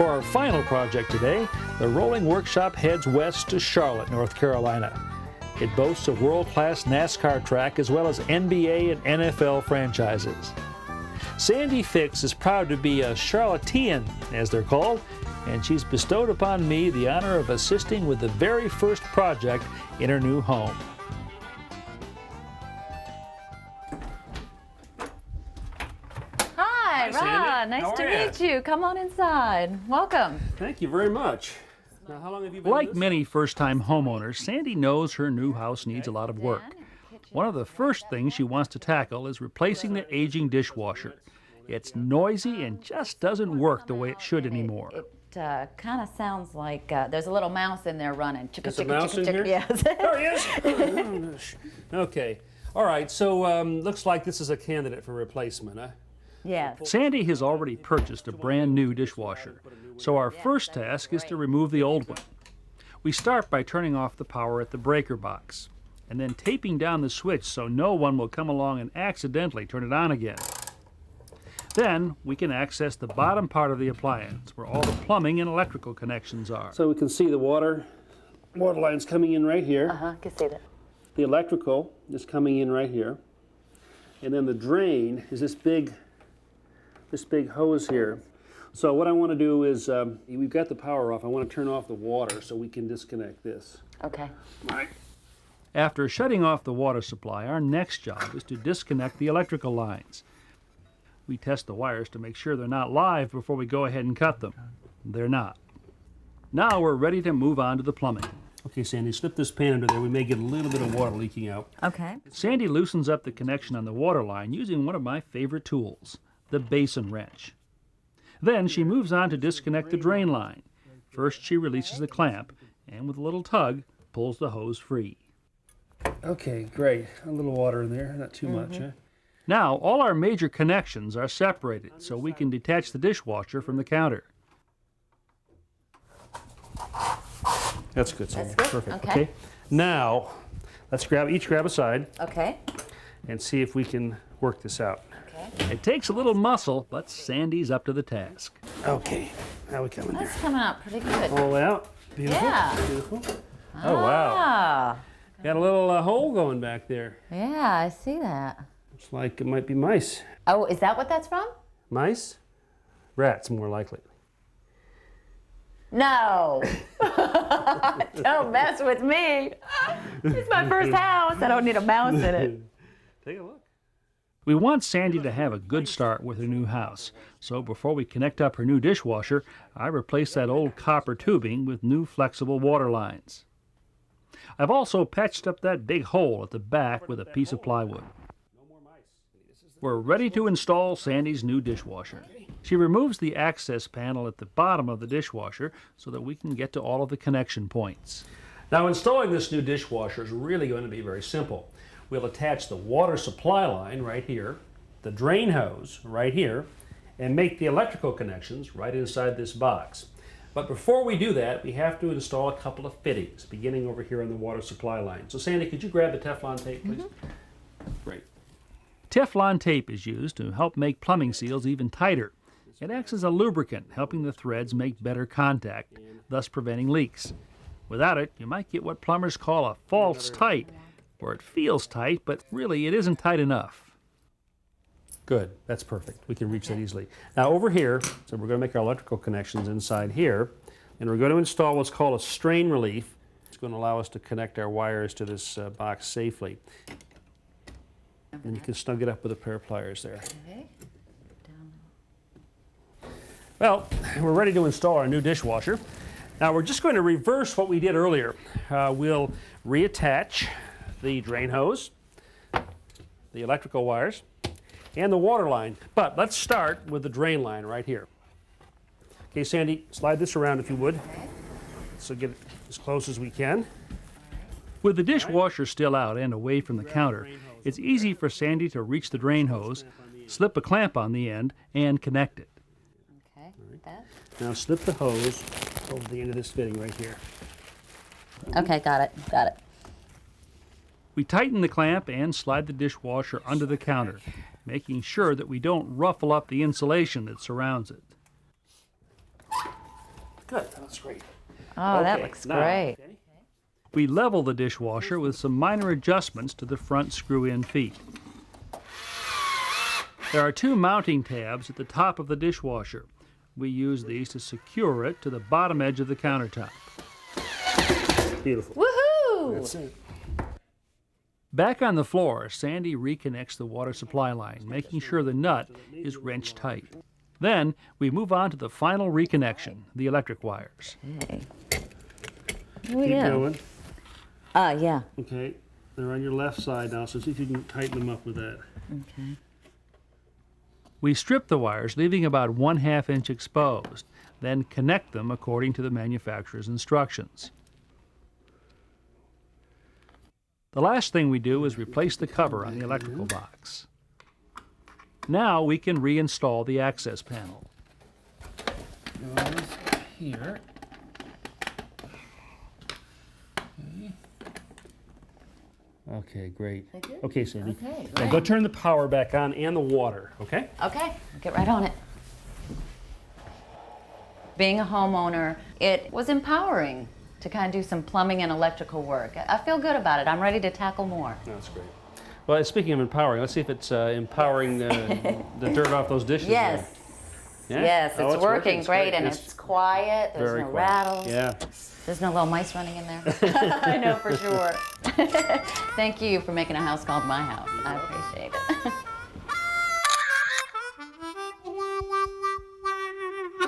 For our final project today, the rolling workshop heads west to Charlotte, North Carolina. It boasts a world-class NASCAR track as well as NBA and NFL franchises. Sandy Fix is proud to be a Charlottean, as they're called, and she's bestowed upon me the honor of assisting with the very first project in her new home. Hi, Ron. Nice to meet you. Come on inside. Welcome. Thank you very much. Now, how long have you been Like many first-time homeowners, Sandy knows her new house needs a lot of work. One of the first things she wants to tackle is replacing the aging dishwasher. It's noisy and just doesn't work the way it should anymore. It kind of sounds like there's a little mouse in there running. There's a mouse in here? Yes. Oh, yes. Okay. All right. So looks like this is a candidate for replacement, huh? Yes. Sandy has already purchased a brand new dishwasher, so our first task is to remove the old one. We start by turning off the power at the breaker box, and then taping down the switch so no one will come along and accidentally turn it on again. Then we can access the bottom part of the appliance, where all the plumbing and electrical connections are. So we can see the water lines coming in right here. I can see that. The electrical is coming in right here. And then the drain is this big hose here. So what I want to do is, we've got the power off. I want to turn off the water so we can disconnect this. Okay. All right. After shutting off the water supply, our next job is to disconnect the electrical lines. We test the wires to make sure they're not live before we go ahead and cut them. They're not. Now we're ready to move on to the plumbing. Okay, Sandy, slip this pan under there. We may get a little bit of water leaking out. Okay. Sandy loosens up the connection on the water line using one of my favorite tools, the basin wrench. Then she moves on to disconnect the drain line. First she releases the clamp and with a little tug pulls the hose free. Okay, great. A little water in there, not too much, huh? Now all our major connections are separated so we can detach the dishwasher from the counter. That's good, Sandy. That's good. Perfect. Okay. Now, let's each grab a side Okay. and see if we can work this out. Okay. It takes a little muscle, but Sandy's up to the task. Okay, now we come in That's here. coming out pretty good. All the way out. Beautiful. Yeah. Beautiful. Oh, wow. Ah. Got a little hole going back there. Yeah, I see that. Looks like it might be mice. Oh, is that what that's from? Mice? Rats, more likely. No. Don't mess with me. It's my first house. I don't need a mouse in it. Take a look. We want Sandy to have a good start with her new house, so before we connect up her new dishwasher, I replace that old copper tubing with new flexible water lines. I've also patched up that big hole at the back with a piece of plywood. We're ready to install Sandy's new dishwasher. She removes the access panel at the bottom of the dishwasher so that we can get to all of the connection points. Now, installing this new dishwasher is really going to be very simple. We'll attach the water supply line right here, the drain hose right here, and make the electrical connections right inside this box. But before we do that, we have to install a couple of fittings, beginning over here on the water supply line. So Sandy, could you grab the Teflon tape, please? Great. Teflon tape is used to help make plumbing seals even tighter. It acts as a lubricant, helping the threads make better contact, thus preventing leaks. Without it, you might get what plumbers call a false tight, where it feels tight, but really it isn't tight enough. Good, that's perfect. We can reach that easily. Now over here, so we're going to make our electrical connections inside here, and we're going to install what's called a strain relief. It's going to allow us to connect our wires to this box safely. And you can snug it up with a pair of pliers there. Okay. Well, we're ready to install our new dishwasher. Now we're just going to reverse what we did earlier. We'll reattach the drain hose, the electrical wires, and the water line. But let's start with the drain line right here. Okay, Sandy, slide this around if you would. Okay. So get it as close as we can. With the dishwasher still out and away from the counter, it's easy for Sandy to reach the drain hose, slip a clamp on the end, and connect it. Okay. That. Now slip the hose over the end of this fitting right here. Okay, got it. Got it. We tighten the clamp and slide the dishwasher under the counter, making sure that we don't ruffle up the insulation that surrounds it. Good, that's great. Oh, that Okay, looks now- great. okay. We level the dishwasher with some minor adjustments to the front screw-in feet. There are 2 mounting tabs at the top of the dishwasher. We use these to secure it to the bottom edge of the countertop. Beautiful. Woohoo! That's it. Back on the floor, Sandy reconnects the water supply line, making sure the nut is wrench tight. Then we move on to the final reconnection, the electric wires. Okay. Here we Keep go. going. Yeah. Okay, they're on your left side now, so see if you can tighten them up with that. Okay. We strip the wires, leaving about 1/2 inch exposed, then connect them according to the manufacturer's instructions. The last thing we do is replace the cover on the electrical box. Now we can reinstall the access panel. Goes here. Okay, great. Okay, Sandy. Okay, Now go turn the power back on and the water, okay? Okay, I'll get right on it. Being a homeowner, it was empowering to kind of do some plumbing and electrical work. I feel good about it. I'm ready to tackle more. That's great. Well, speaking of empowering, let's see if it's empowering the dirt off those dishes. Yes. there. Yeah? Yes, Oh, it's working It's great, and It's it's quiet. There's very no quiet. rattles. Yeah. There's no little mice running in there. I know for sure. Thank you for making a house called my house. I appreciate it.